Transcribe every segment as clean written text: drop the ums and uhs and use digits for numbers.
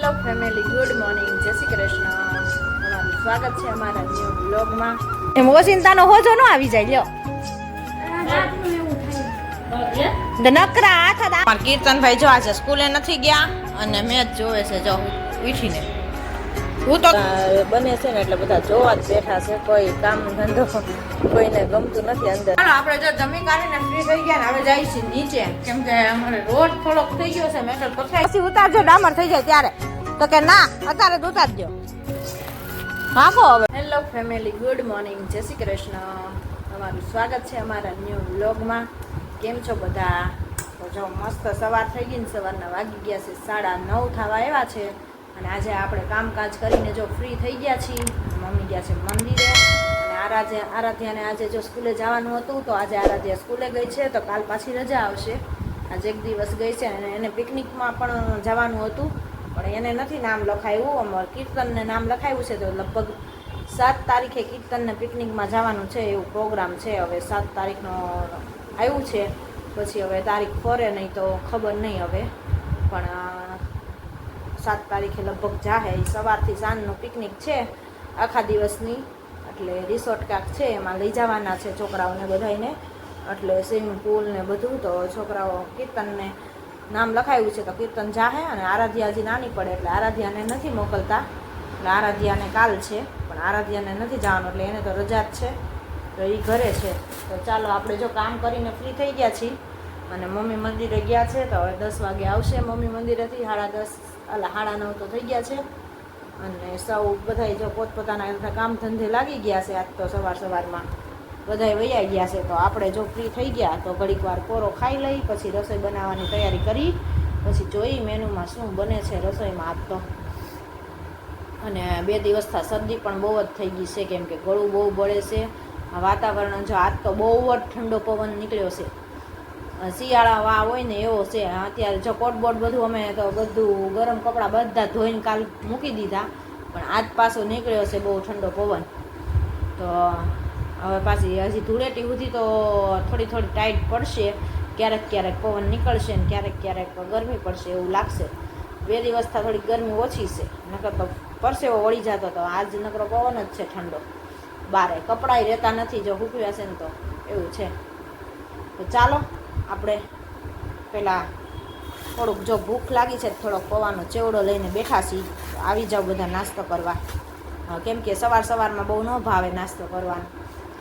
Hello family, good morning, જય શ્રી કૃષ્ણ. તમારું સ્વાગત છે અમારા ન્યૂ બ્લોગમાં. એમ ઓસિંતાનો હોજો ન આવી જાય લ્યો. નકરા હાથ કીર્તનભાઈ જો આજે સ્કૂલે નથી ગયા અને મેચ જોવે છે. જો ઉઠીને હું તો બને છે ને એટલે બધા જોવા જ બેઠા છે. કોઈ કામ ધંધો કોઈને ગમતું નથી અંદર. આપણે જો જમી કાઢીને ફ્રી થઈ ગયા ને હવે જાય છે નીચે, કેમ કે અમારે રોડ થોડોક થઈ ગયો છે. મેટલ પથરાય પછી ઉતારજો, ડામર થઈ જાય ત્યારે. તો કે ના, અત્યારે જ ઉતારજો. ભાગો હવે. હેલો ફેમિલી, ગુડ મોર્નિંગ, જય શ્રી કૃષ્ણ. તમારું સ્વાગત છે અમારા ન્યૂ બ્લોગમાં. કેમ છો બધા? તો જો મસ્ત સવાર થઈ ગઈ ને સવારના વાગી ગયા છે 9:30 થવા આવ્યા છે. અને આજે આપણે કામકાજ કરીને જો ફ્રી થઈ ગયા છીએ. મમ્મી ગયા છે મંદિરે અને આરાધ્યાને આજે જો સ્કૂલે જવાનું હતું તો આજે આરાધ્યા સ્કૂલે ગઈ છે. તો કાલ પાછી રજા આવશે. આજે એક દિવસ ગઈ છે અને એને પિકનિકમાં પણ જવાનું હતું પણ એને નથી નામ લખાયું. અમારે કીર્તનને નામ લખાયું છે તો લગભગ 7 તારીખે કીર્તનને પિકનિકમાં જવાનું છે એવું પ્રોગ્રામ છે. હવે 7 તારીખનો આવ્યું છે, પછી હવે તારીખ ફરે નહીં તો ખબર નહીં હવે, પણ 7 તારીખે લગભગ જાહે. સવારથી સાંજનું પિકનિક છે આખા દિવસની, એટલે રિસોર્ટ કાંક છે એમાં લઈ જવાના છે છોકરાઓને બધાને, એટલે સ્વિમિંગ પુલ ને બધું. તો છોકરાઓ કીર્તનને નામ લખાયું છે તો કીર્તન જાહે. અને આરાધ્યા હજી નાની પડે એટલે આરાધ્યાને નથી મોકલતા, એટલે આરાધ્યાને કાલ છે પણ આરાધ્યાને નથી જવાનું એટલે એને તો રજા જ છે, તો એ ઘરે છે. તો ચાલો આપણે જો કામ કરીને ફ્રી થઈ ગયા છીએ અને મમ્મી મંદિરે ગયા છે. તો હવે 10 વાગે આવશે મમ્મી મંદિરેથી. 9:30 તો થઈ ગયા છે. અને સૌ બધાય જો પોતપોતાના કામ ધંધે લાગી ગયા છે. આજ તો સવારમાં બધાય વૈયા ગયા છે. તો આપણે જો ફ્રી થઈ ગયા તો ઘડીક વાર પોરો ખાઈ લઈ, પછી રસોઈ બનાવવાની તૈયારી કરી, પછી જોઈ મેનુમાં શું બને છે રસોઈમાં આજ તો. અને 2 દિવસથી શરદી પણ બહુ જ થઈ ગઈ છે, કેમ કે ગળું બહુ બળે છે. વાતાવરણ જો આજ તો બહુ જ ઠંડો પવન નીકળ્યો છે. શિયાળા વા હોય ને એવો છે. અત્યારે જો કોટબોટ બધું અમે તો બધું ગરમ કપડાં બધા ધોઈને કાલ મૂકી દીધા, પણ આજ પાછો નીકળ્યો છે બહુ ઠંડો પવન. તો હવે પાછી હજી ધૂળેટી સુધી તો થોડી ટાઈટ પડશે. ક્યારેક પવન નીકળશે ને ક્યારેક ગરમી પડશે એવું લાગશે. 2 દિવસથી થોડી ગરમી ઓછી છે, નકર તો પરસેવો વળી જતો તો. આજ નકરો પવન જ છે ઠંડો. બારે કપડાય રહેતા નથી જો સૂકવ્યા છે ને તો એવું છે. તો ચાલો આપણે પેલા થોડુંક જો ભૂખ લાગી છે થોડોક પૌવાનો ચેવડો લઈને બેઠા છીએ. તો આવી જાઓ બધા નાસ્તો કરવા, કેમ કે સવારમાં બહુ ન ભાવે નાસ્તો કરવાનો.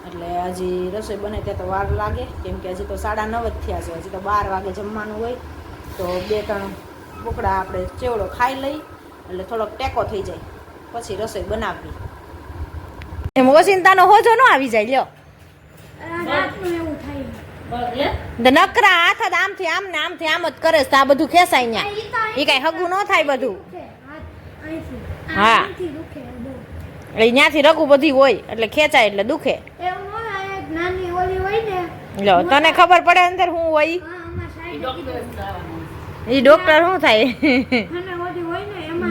એટલે હજી રસોઈ બને ત્યાં તો વાર લાગે, કેમ કે હજી તો 9:30 જ થયા છે. હજી તો 12 વાગે જમવાનું હોય. તો 2-3 બુકડા આપણે ચેવડો ખાઈ લઈ એટલે થોડોક ટેકો થઈ જાય, પછી રસોઈ બનાવવી. એમ ઓસિંતાનો હોજો ન આવી જાય લ્યો. નકરા હાથ આમથી આમ ને આમથી આમ જ કરે છે. આ બધું ખેંચાય ન્યા, એ કઈ હગું ન થાય બધું. હા, એટલે ત્યાંથી રગું બધી હોય એટલે ખેંચાય એટલે દુખે. લો તને ખબર પડે અંદર શું હોય? એ ડોક્ટર શું થાય?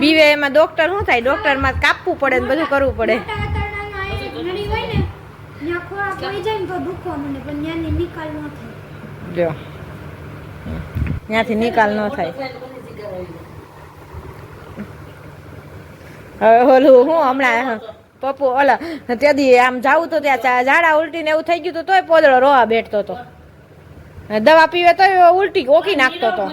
બીવે એમાં ડોક્ટર શું થાય? ડોક્ટર માં કાપવું પડે ને બધું કરવું પડે. જો ત્યાંથી નિકાલ ન થાય. હવે ઓલું હું હમણાં પપ્પુ ઓલા ત્યાંથી આમ જાવું તો ત્યાં ઝાડા ઉલટી ને એવું થઈ ગયું તોય પોદળો રોવા બેઠતો હતો. દવા પીવે તો ઉલટી ઓકી નાખતો હતો.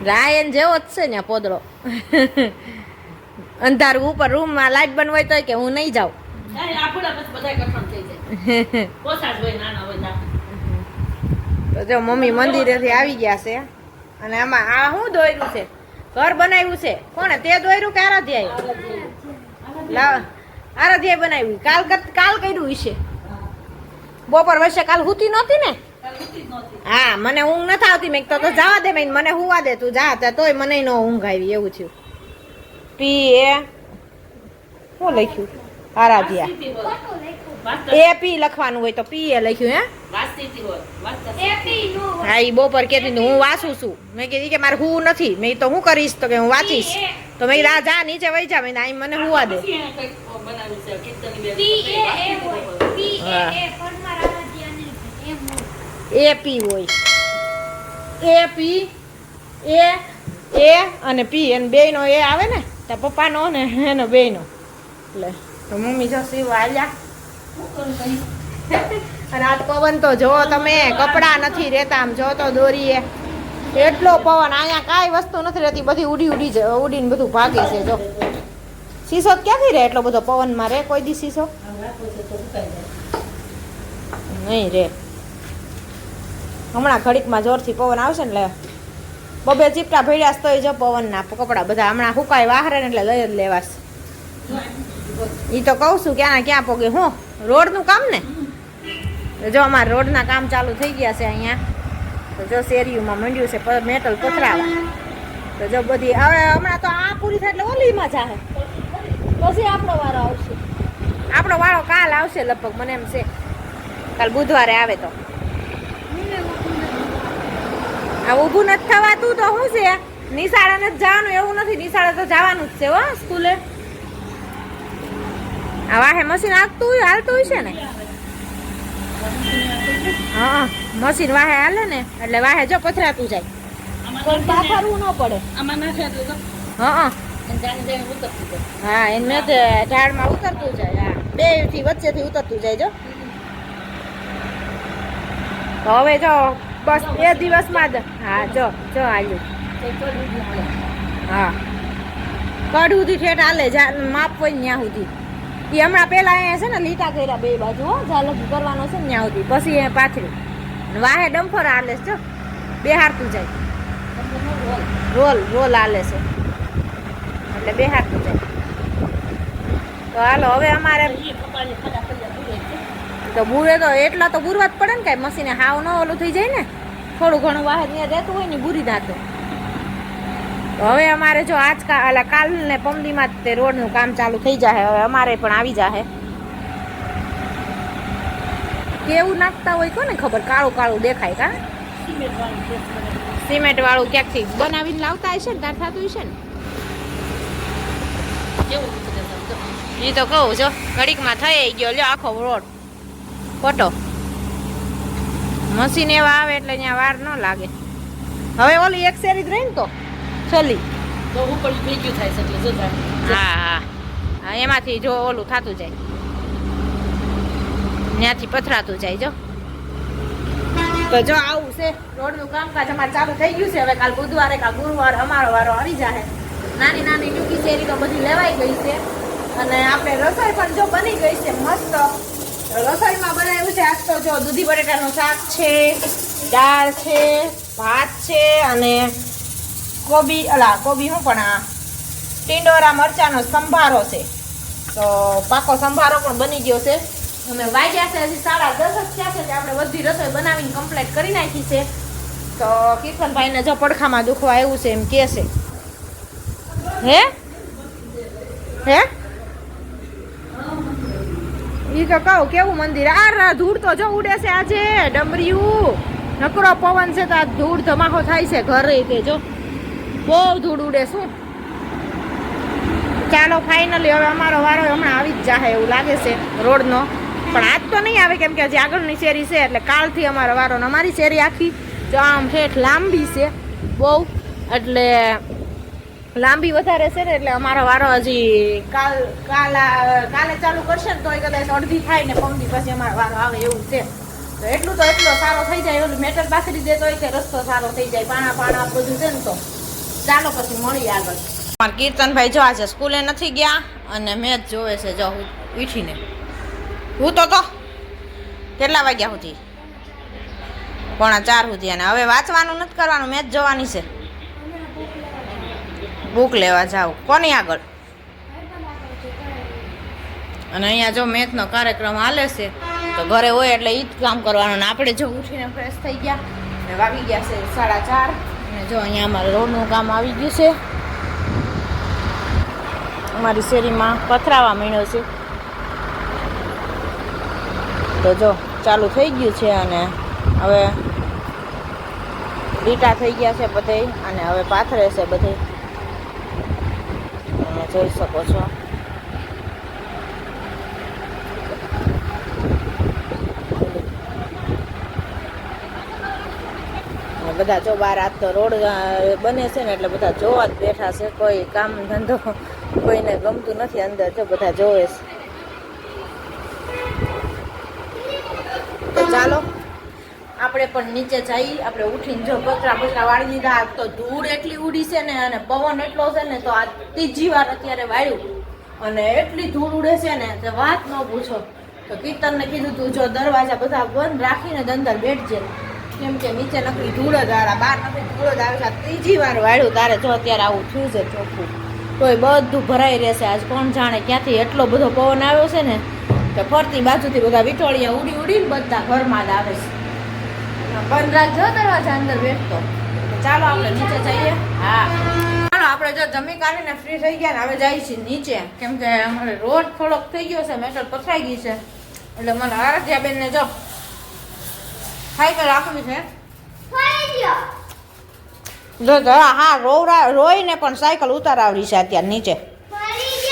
રાયન જેવો જ છે ને પોદળો. અંધારું ઉપર રૂમમાં લાઈટ બંધ હોય તો કે હું નહીં જાઉં. તો જો મમ્મી મંદિરેથી આવી ગયા છે. અને આમાં આ શું દોર્યું છે? ઘર બનાવ્યું છે. કોણે? તે દોર્યું કે આરાધ્યાએ? આરાધ્યાએ બનાવ્યું. કાલ કર્યું છે બપોર વર્ષે. કાલ હુતી નહોતી ને? હા, મને ઊંઘ નથી આવતી. મેં તો જવા દે, મને હુવા દે, તું જા. તોય મને ન ઊંઘ આવી એવું થયું. પી એ શું લખ્યું? આરાધ્યા એપી લખવાનું હોય તો પી એ લખ્યું હે હા ઈ બપોર કહેતી હતી, હું વાંચું છું. મેં કીધી કે મારે હું નથી. મેં તો હું કરીશ તો કે હું વાંચીશ. તો મેં કીધું જા નીચે વહી જા. મેં કીધું મને હુવા દે. એપી હોય એપી એ અને પી એને બે નો એ આવે ને તો પપ્પાનો ને એનો બે નો એટલે તો મમ્મી જો સીવા આલ્યા અને આ પવન તો જો તમે કપડા નથી રહેતા આમ જો તો દોરીએ એટલો પવન અહીંયા કાંઈ વસ્તુ નથી રહેતી બધી ઉડીને બધું ભાગે છે જો શીશો ક્યાંથી રહે એટલો બધો પવનમાં રે કોઈ દી શીશો નહીં રે હમણાં ઘડીકમાં જોરથી પવન આવશે ને એટલે બબે ચીપટા ભેડ્યા તો જો પવનના કપડા બધા હમણાં હુકાય વાહરે ને એટલે લઈ જ લેવાશે ઈ તો કહું છું ક્યાં ક્યાં પોગે હું રોડનું કામ ને જો અમારે રોડના કામ ચાલુ થઈ ગયા છે અહીંયા તો જો શેરીઓમાં મંડ્યું છે મેટલ પથરાવા તો જો બધી હવે હમણાં તો આ પૂરી થાય એટલે ઓલીમાં જાહે પછી આપણો વારો આવશે આપણો વારો કાલ આવશે લગભગ મને એમ છે કાલ બુધવારે આવે તો આ ઊભું નથી થવાતું તો શું છે નિશાળે નથી જવાનું એવું નથી નિશાળે તો જવાનું જ છે હો સ્કૂલે આ વાહે મશીન હાલતું હોય છે ને હા મશીન વાહે હાલે ને એટલે વાહે જો પથરાતું જાય કોઈ પાથરવું ન પડે હા હા એને ઝાડમાં ઉતરતું જાય હા બે થી વચ્ચેથી ઉતરતું જાય જો તો હવે જો બસ 2 દિવસમાં જ હા જો આવ્યું હા કડ સુધી ઠેઠ હાલે માપ હોય ને ત્યાં સુધી એ હમણાં પેલા અહીંયા છે ને લીટા કર્યા બે બાજુ હો ઝાલક કરવાનો છે ને ત્યાં સુધી પછી એ પાથરી વાહે ડમ્ફર હાલે છે જો બેહારતું જાય રોલ હાલે છે એટલે બેહારતું જાય તો હાલો હવે અમારે તો બુરે તો એટલા તો બુરવા જ પડે ને કાંઈ મશીને હાવ ન ઓલું થઈ જાય ને થોડું ઘણું વાહે ત્યાં રહેતું હોય ને બુરી નાખે તો હવે અમારે જો કાલ ને પમદીમાં તે રોડનું કામ ચાલુ થઈ જાય હવે અમારે પણ આવી જાય કેવું નાખતા હોય કોને ખબર કાળું કાળું દેખાય કા સિમેન્ટ વાળું ક્યાંકથી બનાવીને લાવતા હશે ને ત્યાં થતું હશે ને એ તો કહું જો ઘડીકમાં થઈ ગયો લ્યો આખો રોડ ફોટો મશીન એવા આવે એટલે અહીંયા વાર ન લાગે હવે ઓલી એક શેરી જ રહી ને તો છોલી તો ઉપર ભેગું થાય છે એટલે જો હા એમાંથી જો ઓલું થતું જાય ત્યાંથી પથરાતું જાય જો તો જો આવું છે રોડનું કામકાજ અમારે ચાલુ થઈ ગયું છે હવે કાલ બુધવારે કાલ ગુરુવારે અમારો વારો આવી જાય નાની નાની ટૂંકી શેરી તો બધી લેવાઈ ગઈ છે અને આપણે રસોઈ પણ જો બની ગઈ છે મસ્ત રસોઈમાં બનાવ્યું છે આજ તો જો દૂધી બટેટાનું શાક છે દાળ છે ભાત છે અને કોબી હું પણ આ ટીંડોરા મરચાંનો સંભારો છે તો પાકો સંભારો પણ બની ગયો છે અમે વાગ્યા છે હજી 10:30 જ થયા છે આપણે બધી રસોઈ બનાવીને કમ્પ્લીટ કરી નાખી છે તો કિશનભાઈને જો પડખામાં દુખવા આવ્યું છે એમ કહે છે હે ઈ તો કહું કેવું મંદિર આ ધૂળ તો જો ઉડે છે આજે ડમરીયું નકરો પવન છે તો આ ધૂળ ધમાકો થાય છે ઘરે તે જો બહુ ધૂળ ઉડે શું ચાલો ફાઇનલી હવે અમારો વારો હમણાં આવી જ જાય એવું લાગે છે રોડનો પણ આજ તો નહીં આવે કેમ કે હજી આગળની શેરી છે એટલે કાલથી અમારો વારો ને અમારી શેરી આખી જો આમ ઠેઠ લાંબી છે બહુ એટલે લાંબી વધારે છે ને એટલે અમારો વારો હજી કાલે ચાલુ કરશે ને તોય કદાચ અડધી થાય ને પમદી પછી અમારો વારો આવે એવું છે તો એટલો સારો થઈ જાય ઓલું મેટર પાથરી દે તોય કે રસ્તો સારો થઈ જાય પાણા બધું છે ને તો ચાલો પછી મળીએ આગળ મારા કીર્તનભાઈ જો આજે સ્કૂલે નથી ગયા અને મેચ જોવે છે જો ઉઠીને હું તો કેટલા વાગ્યા સુધી 3:45 સુધી અને હવે વાંચવાનું નથી કરવાનું મેચ જોવાની છે બુક લેવા જાવ કોની આગળ અને અહીંયા જો મેથનો કાર્યક્રમ હાલે છે તો ઘરે હોય એટલે ઈ જ કામ કરવાનું ને આપણે જો ઉઠીને ફ્રેશ થઈ ગયા ને વાગી ગયા છે 4:30 અને જો અહીંયા અમારે રોડનું કામ આવી ગયું છે અમારી શેરીમાં પથરાવા માંડ્યો છે તો જો ચાલુ થઈ ગયું છે અને હવે લીટા થઈ ગયા છે બધે અને હવે પાથરે છે બધે તમે જોઈ શકો છો. બધા જો બહાર આજ તો રોડ બને છે ને એટલે બધા જોવા જ બેઠા છે. કોઈ કામ ધંધો કોઈને ગમતું નથી અંદર, જો બધા જોવે છે. તો ચાલો આપણે પણ નીચે જઈ. આપણે ઉઠીને જો કચરા વાળી દીધા. તો ધૂળ એટલી ઉડી છે ને અને પવન એટલો છે ને, તો આ ત્રીજી વાર અત્યારે વાળ્યું અને એટલી ધૂળ ઉડે છે ને તે વાત ન પૂછો. તો કીર્તનને કીધું તું જો દરવાજા બધા બંધ રાખીને અંદર બેઠજે, કેમ કે નીચે નકરી ધૂળ જ આવે, બહાર નકરી ધૂળ જ આવે છે. ત્રીજી વાર વાળ્યું તારે જો અત્યારે આવું થયું છે ચોખ્ખું. તોય બધું ભરાઈ રહેશે. આજ કોણ જાણે ક્યાંથી એટલો બધો પવન આવ્યો છે ને કે ફરતી બાજુથી બધા વિટોળિયા ઉડી ઉડીને બધા ઘરમાં જ આવે છે. બંધ રાખજો દરવાજા અંદર બેઠતો. ચાલો આપણે નીચે જઈએ. હા ચાલો આપણે જો જમી કાઢીને ફ્રી થઈ ગયા ને હવે જઈએ છીએ નીચે, કેમ કે અમારે રોડ થોડોક થઈ ગયો છે, મેટલ પથરાઈ ગઈ છે. એટલે મને આરાધ્યાબેનને જો સાયકલ રાખવી છે. હા રોઈને પણ સાયકલ ઉતારાવડી છે અત્યારે નીચે.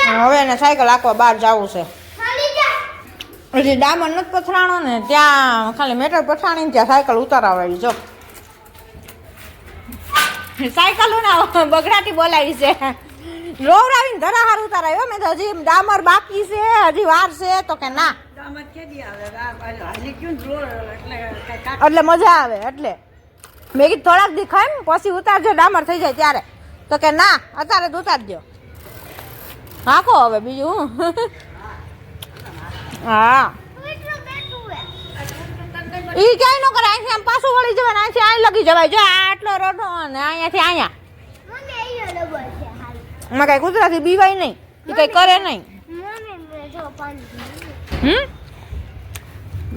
હવે એને સાયકલ આખવા બહાર જવું છે. હજી ડામર નથી પથરાણો ને ત્યાં ખાલી મેટર પથરાણી ત્યાં સાયકલ ઉતારાવડી. જો સાયકલો ના બગડાટી બોલાવી છે. રોવરાવીને ધરાહાર ઉતારાયો. મેં તો હજી ડામર બાકી છે, હજી વાર છે. તો કે ના એટલે મજા આવે. એટલે મેં કીધું થોડાક દી ખાય ને પછી ઉતારજો, ડામર થઈ જાય ત્યારે. તો કે ના અત્યારે જ ઉતારજો. હાકો હવે બીજું. હા ઈ ક્યાંય ન કરે. અહીંથી આમ પાછું વળી જવાય, અહીંથી અહીં લગી જવાય. જો આટલો રોડો અને અહીંયાથી અહીંયા. એમાં કઈ કુતરાથી બીવાય નહીં, એ કઈ કરે નહીં.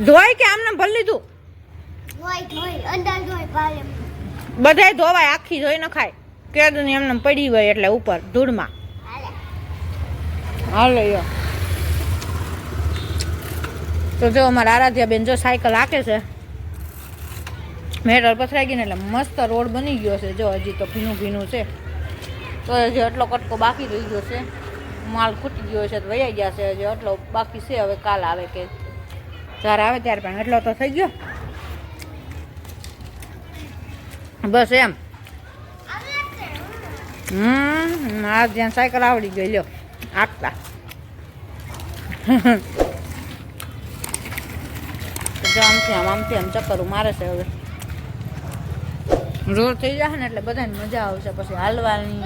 ધોય કે આમને ભરી લીધું? બધાય ધોવાય, આખી ધોઈ ન ખાય. કેદુની એમને પડી હોય એટલે ઉપર ધૂળમાં. હાલો યો. તો જો અમારા આરાધ્યાબેન જો સાયકલ હાકે છે. મેટલ પથરાઈ ગઈ ને એટલે મસ્ત રોડ બની ગયો છે. જો હજી તો ભીનું ભીનું છે, તો હજી એટલો કટકો બાકી રહી ગયો છે. માલ ખૂટી ગયો છે તો વૈયા ગયા છે. હજી એટલો બાકી છે. હવે કાલ આવે કે જ્યારે આવે ત્યારે પણ એટલો તો થઈ ગયો. બસ એમ. આ જ્યાં સાયકલ આવડી ગઈ લ્યો હાકતા. જો આમથી આમ ચક્કર મારે છે. હવે રોડ થઈ જશે ને એટલે બધાને મજા આવશે. પછી હાલવાની,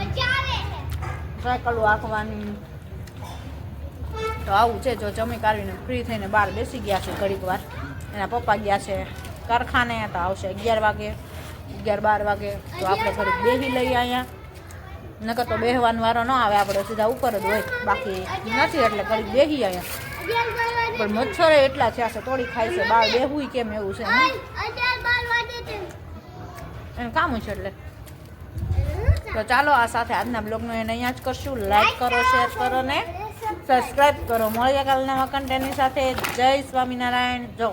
સાયકલો હાંકવાની. તો આવું છે. જો જમી કાઢીને ફ્રી થઈને બહાર બેસી ગયા છે ઘડીક વાર. એના પપ્પા ગયા છે કારખાને, તો આવશે 11 વાગે, 11-12 વાગે. તો આપણે ઘડીક બેસી લઈએ અહીંયા. નકર તો બેસવાનો વારો ન આવે, આપણે સીધા ઉપર જ હોય. બાકી નથી એટલે ઘડીક બેસી અહીંયા. પણ મચ્છરે એટલા થયા છે, તોડી ખાય છે. બહાર બેહવું કેમ એવું છે એને કામ છે એટલે. તો ચાલો આ સાથે આજના બ્લોગનો એને અહીંયા જ કરશું. લાઈક કરો, શેર કરો ને સબસ્ક્રાઈબ કરો. મળીએ કાલે નવા કન્ટેન્ટની સાથે. જય સ્વામિનારાયણ. જો